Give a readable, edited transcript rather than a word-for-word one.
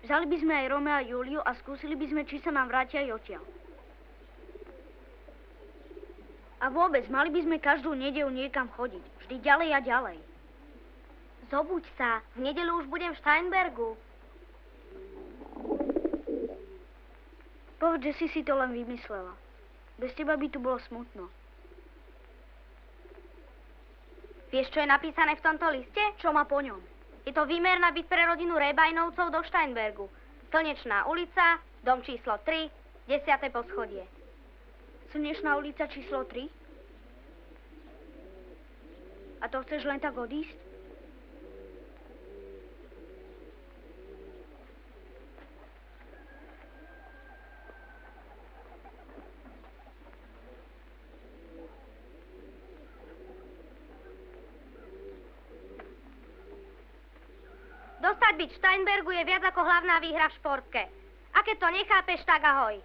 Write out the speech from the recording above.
Vzali by sme aj Romea a Juliu a skúsili by sme, či sa nám vrátia aj odtiaľ. A vôbec, mali by sme každú nedeľu niekam chodiť. Vždy ďalej a ďalej. Zobuď sa. V nedeľu už budem v Steinbergu. Povedz, že si to len vymyslela. Bez teba by tu bolo smutno. Vieš, čo je napísané v tomto liste? Čo má po ňom? Je to výmer na byt pre rodinu Rebajnovcov do Steinbergu. Slnečná ulica, dom číslo 3, 10. poschodie. Slnečná ulica číslo 3? A to chceš len tak odísť? Dostať byť v Steinbergu je viac ako hlavná výhra v športke. A keď to nechápeš, tak ahoj.